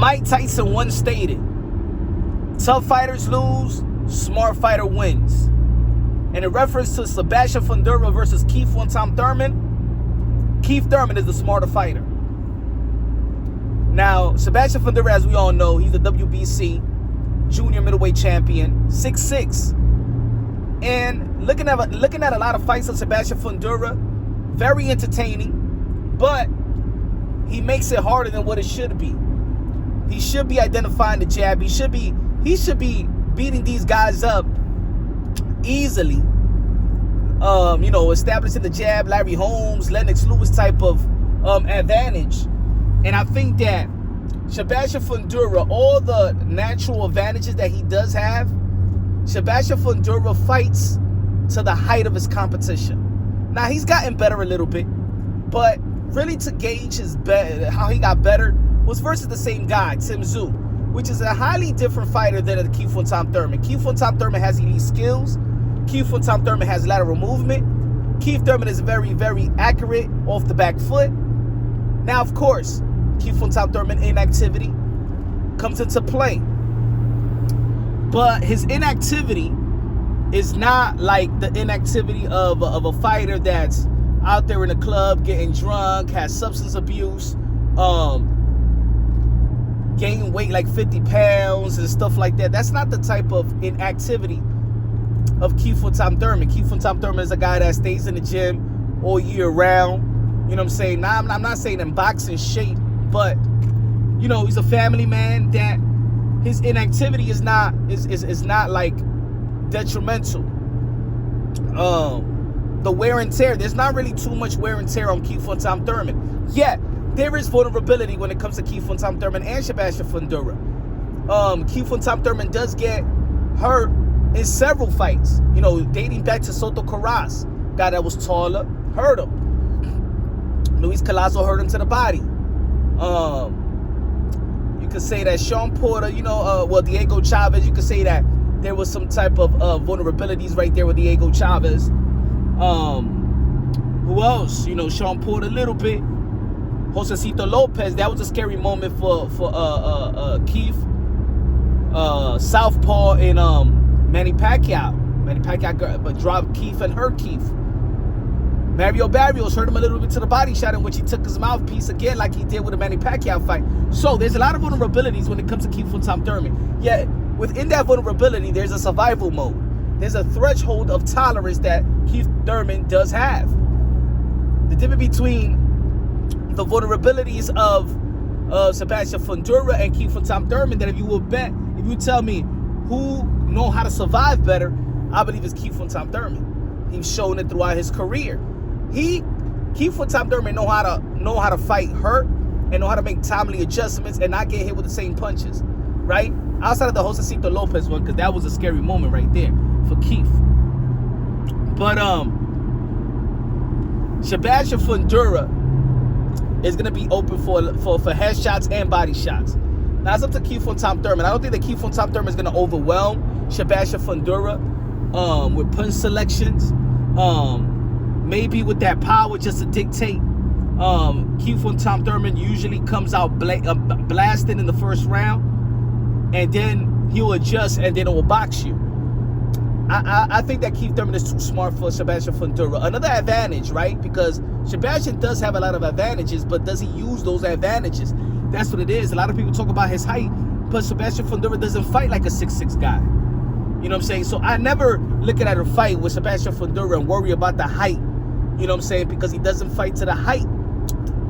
Mike Tyson once stated, tough fighters lose, smart fighter wins. And in reference to Sebastian Fundora versus Keith Thurman, Keith Thurman is the smarter fighter. Now, Sebastian Fundora, as we all know, he's the WBC junior middleweight champion, 6'6". And looking at a lot of fights of Sebastian Fundora, very entertaining, but he makes it harder than what it should be. He should be identifying the jab. He should be beating these guys up easily. Establishing the jab, Larry Holmes, Lennox Lewis type of advantage. And I think that Sebastian Fundora, all the natural advantages that he does have, Sebastian Fundora fights to the height of his competition. Now, he's gotten better a little bit, but really to gauge how he got better was versus the same guy, Tim Tszyu, which is a highly different fighter than Keith Thurman. Keith Thurman has elite skills. Keith Thurman has lateral movement. Keith Thurman is very, very accurate off the back foot. Now, of course, Keith Thurman inactivity comes into play. But his inactivity is not like the inactivity of a fighter that's out there in the club getting drunk, has substance abuse, gaining weight like 50 pounds and stuff like that. That's not the type of inactivity of Keith Thurman. Keith Thurman is a guy that stays in the gym all year round. You know what I'm saying? Now, I'm not saying in boxing shape, but, he's a family man that his inactivity is not like detrimental. The wear and tear, there's not really too much wear and tear on Keith Thurman. Yet, there is vulnerability when it comes to Keith Thurman and Sebastian Fundora. Keith Thurman does get hurt in several fights, dating back to Soto Carras, guy that was taller, hurt him. Luis Collazo hurt him to the body. You could say that Sean Porter, Diego Chavez, you could say that there was some type of vulnerabilities right there with Diego Chavez. Who else? Sean Porter a little bit. Josecito Lopez, that was a scary moment for Keith. Southpaw and Manny Pacquiao. Manny Pacquiao dropped Keith and hurt Keith. Mario Barrios hurt him a little bit to the body shot in which he took his mouthpiece again like he did with the Manny Pacquiao fight. So there's a lot of vulnerabilities when it comes to Keith Thurman. Yet within that vulnerability, there's a survival mode. There's a threshold of tolerance that Keith Thurman does have. The difference between the vulnerabilities of Sebastian Fundora and Keith Thurman, that if you tell me who know how to survive better, I believe it's Keith Thurman. He's shown it throughout his career. Keith Thurman know how to fight hurt and know how to make timely adjustments and not get hit with the same punches, right? Outside of the Josecito Lopez one, because that was a scary moment right there for Keith. But Sebastian Fundora is gonna be open for headshots and body shots. Now it's up to Keith Thurman. I don't think that Keith Thurman is gonna overwhelm Sebastian Fundora with punch selections. Maybe with that power just to dictate. Keith Thurman usually comes out blasting in the first round, and then he'll adjust and then it will box you. I think that Keith Thurman is too smart for Sebastian Fundora. Another advantage, right? Because Sebastian does have a lot of advantages, but does he use those advantages? That's what it is. A lot of people talk about his height, but Sebastian Fundora doesn't fight like a 6'6" guy. You know what I'm saying? So I never look at a fight with Sebastian Fundora and worry about the height. You know what I'm saying? Because he doesn't fight to the height,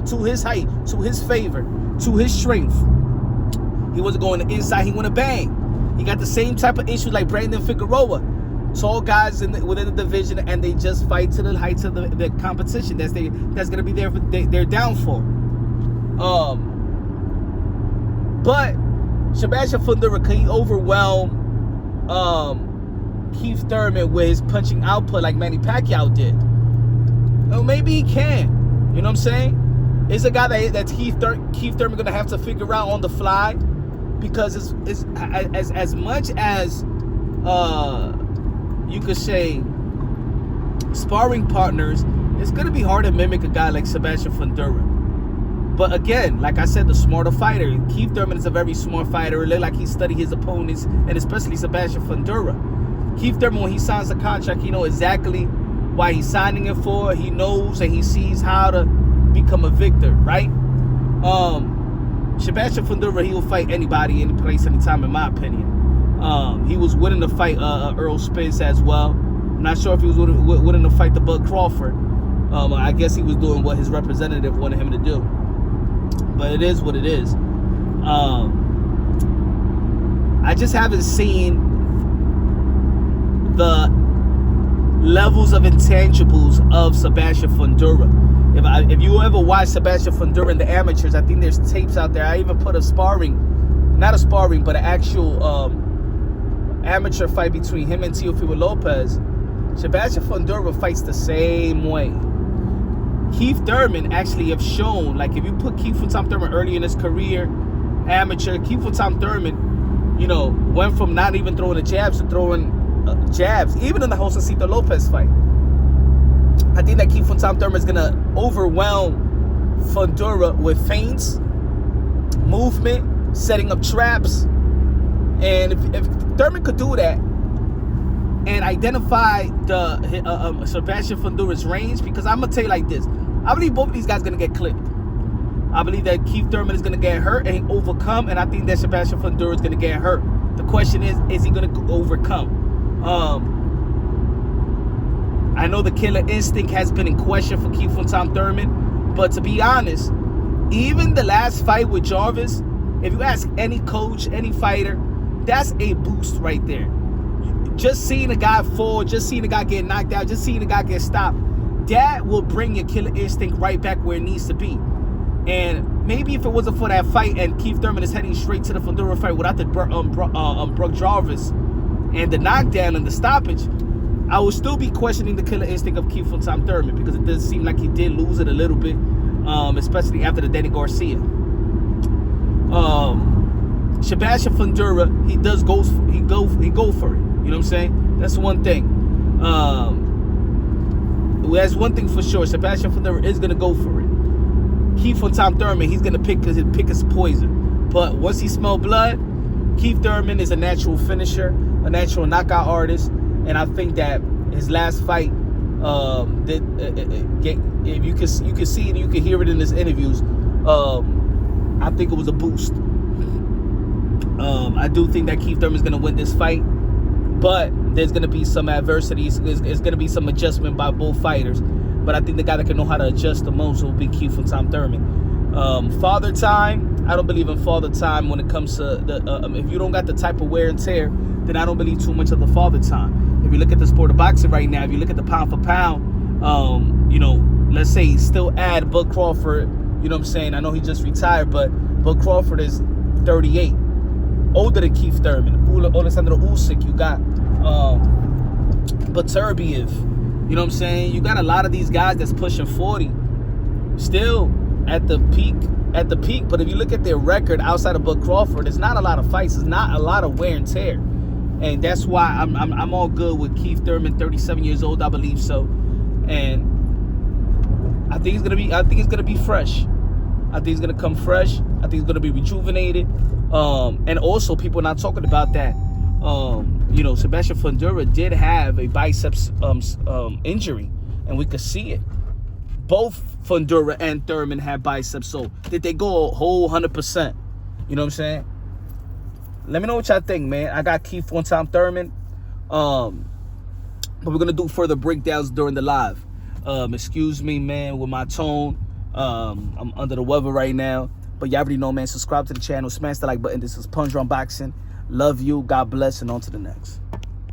to his favor, to his strength. He wasn't going to inside, he went to bang. He got the same type of issues like Brandon Figueroa. Tall guys within the division, and they just fight to the heights of the competition. That's going to be their downfall. But Sebastian Fundora, can he overwhelm Keith Thurman with his punching output like Manny Pacquiao did? Well, maybe he can. You know what I'm saying? It's a guy that Keith Thurman going to have to figure out on the fly, because it's as much as you could say sparring partners, it's going to be hard to mimic a guy like Sebastian Fundora. But again, like I said, the smarter fighter. Keith Thurman is a very smart fighter. It looked like he studied his opponents, and especially Sebastian Fundora. Keith Thurman, when he signs a contract, he knows exactly why he's signing it for. He knows and he sees how to become a victor, right? Sebastian Fundora, he will fight anybody, any place, anytime, in my opinion. He was willing to fight Earl Spence as well. I'm not sure if he was willing to fight the Bud Crawford. I guess he was doing what his representative wanted him to do. But it is what it is. I just haven't seen the levels of intangibles of Sebastian Fundora. If you ever watch Sebastian Fundora in the amateurs, I think there's tapes out there. I even put not a sparring, but an actual amateur fight between him and Teofimo Lopez. Sebastian Fundora fights the same way. Keith Thurman actually have shown, like if you put Keith Thurman early in his career, amateur, Keith Thurman, went from not even throwing the jabs to throwing jabs, even in the Josecito Lopez fight. I think that Keith Thurman is going to overwhelm Fundora with feints, movement, setting up traps. And if Thurman could do that and identify the Sebastian Fundora's range, because I'm going to tell you like this, I believe both of these guys are going to get clipped. I believe that Keith Thurman is going to get hurt and overcome, and I think that Sebastian Fundora is going to get hurt. The question is he going to overcome? I know the killer instinct has been in question for Keith Thurman, but to be honest, even the last fight with Jarvis, if you ask any coach, any fighter, that's a boost right there. Just seeing a guy fall, just seeing a guy get knocked out, just seeing a guy get stopped, that will bring your killer instinct right back where it needs to be. And maybe if it wasn't for that fight and Keith Thurman is heading straight to the Fundora fight without the Brock Jarvis and the knockdown and the stoppage, I would still be questioning the killer instinct of Keith Thurman, because it does seem like he did lose it a little bit, especially after the Danny Garcia. Sebastian Fundora, he go for it. You know what I'm saying? That's one thing. That's one thing for sure. Sebastian Fundora is gonna go for it. Keith Thurman, he's gonna pick his poison. But once he smells blood, Keith Thurman is a natural finisher, a natural knockout artist, and I think that his last fight, if you can see it, you can hear it in his interviews. I think it was a boost. I do think that Keith Thurman is gonna win this fight, but there's gonna be some adversities. There's gonna be some adjustment by both fighters. But I think the guy that can know how to adjust the most will be Keith Thurman. Father time, I don't believe in father time when it comes to if you don't got the type of wear and tear, then I don't believe too much of the father time. If you look at the sport of boxing right now, if you look at the pound for pound, let's say still add Bud Crawford, you know what I'm saying? I know he just retired, but Bud Crawford is 38, older than Keith Thurman. Alexander Usyk, you got Baturbiev, you know what I'm saying? You got a lot of these guys that's pushing 40, still at the peak. But if you look at their record outside of Bud Crawford, it's not a lot of fights. It's not a lot of wear and tear, and that's why I'm all good with Keith Thurman, 37 years old, I believe so, and I think it's gonna be fresh. I think it's gonna come fresh. I think it's gonna be rejuvenated, and also people not talking about that. Sebastian Fundora did have a biceps injury, and we could see it. Both Fundora and Thurman had biceps, so did they go a whole 100%? You know what I'm saying? Let me know what y'all think, man. I got Keith Thurman, but we're gonna do further breakdowns during the live. Excuse me, man, with my tone. I'm under the weather right now, but y'all already know, man. Subscribe to the channel, smash the like button. This is Punch Drunk Boxing. Love you. God bless, and on to the next.